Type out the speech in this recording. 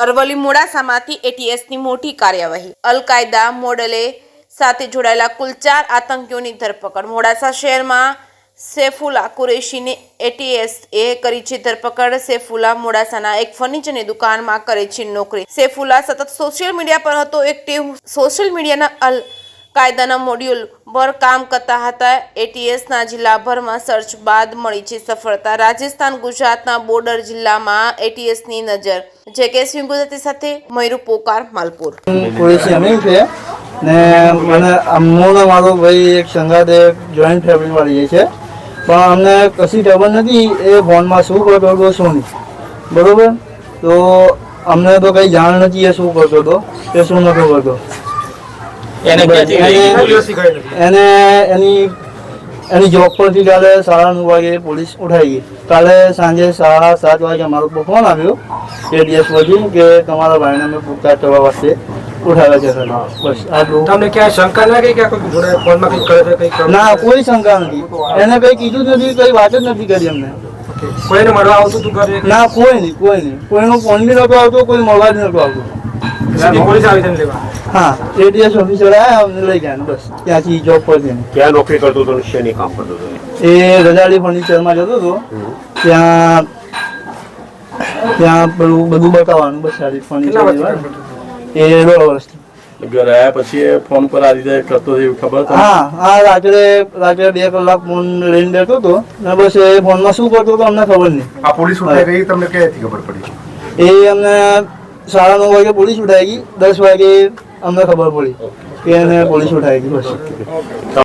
અરવલ્લી મોડાસામાંથી એટીએસની મોટી કાર્યવાહી। અલ-કાયદા મોડલે સાથે જોડાયેલા કુલ 4 આતંકીઓની ધરપકડ। મોડાસા શહેરમાં સૈફુલ્લા કુરેશીની એટીએસએ કરી છે ધરપકડ। સૈફુલ્લા મોડાસાના એક ફર્નિચરની દુકાનમાં કરે છે નોકરી। સૈફુલ્લા સતત સોશિયલ મીડિયા પર હતો એક્ટિવ। સોશિયલ મીડિયાના અલ-કાયદાના મોડ્યુલ પર કામ કરતા હતા। એટીએસના જિલ્લાભરમાં સર્ચ બાદ મળી છે સફળતા। રાજસ્થાન ગુજરાતના બોર્ડર જિલ્લામાં એટીએસની નજર। જેકેએસ ગુજરાતી સાથે મયુર પોકાર માલપુર। કુરેશી અમે છે ને મને અમોનો મારો ભાઈ એક સંગાતે જોઈન્ટ ફેમિલી વાળી છે, પણ અમને કશી ખબર નથી એ ફોનમાં શું કરતો હતો શું નહીં, બરોબર। તો અમને તો કંઈ જાણ નથી એ શું કરતો હતો એ શું નતો કરતો। એને એની જોબ પરથી કાલે 9:30 વાગે પોલીસ ઉઠાઈ ગઈ। કાલે સાંજે 7:30 વાગે અમારો ફોન આવ્યો એટીએસ પરથી કે તમારા ભાઈને અમે પૂછતાછ કરવા વાસ્તે ઉઠાવ્યા છે। બસ આટલું। તમને ક્યાંય શંકા લાગે કે કોઈ જોડે ફોનમાં કંઈક કરે છે કંઈક? ના, કોઈ શંકા નથી। એને કંઈ કીધું જ નથી, કંઈ વાત જ નથી કરી અમને। કોઈને મળવા આવતું તું ઘરે? ના, કોઈ નહીં। કોઈનો ફોન બી નતો આવતો, કોઈ મળવા બી નતો આવતો। સીધી પોલીસ આવી તેને લેવા? હા, એટીએસ ઓફિસર આવ્યા અમને લઈ ગયા બસ ત્યાંથી જોબ પરથી। ક્યાં નોકરી કરતો હતો, શેની કામ કરતો હતો? એ રજાડી ફર્નિચરમાં જતો હતો, ત્યાં પેલું બધું બતાવવાનું બસ સારી ફર્નિચર। એ 1.5 વર્ષથી ઘરે આવ્યા પછી એ ફોન પર આ રીતે કરતો હતો, ખબર? હા, રાત્રે 2 કલાક ફોન લઈને બેઠો હતો ને બસ એ ફોનમાં શું કરતો હતો અમને ખબર નહીં। આ પોલીસ ઉઠાઈ ગઈ, તમને ક્યાંથી ખબર પડી? એ અમને 9:30 વાગે પોલીસ ઉઠાઈ ગઈ, 10 વાગે અમને ખબર પડી કે એને પોલીસ ઉઠાઈ ગઈ બસ।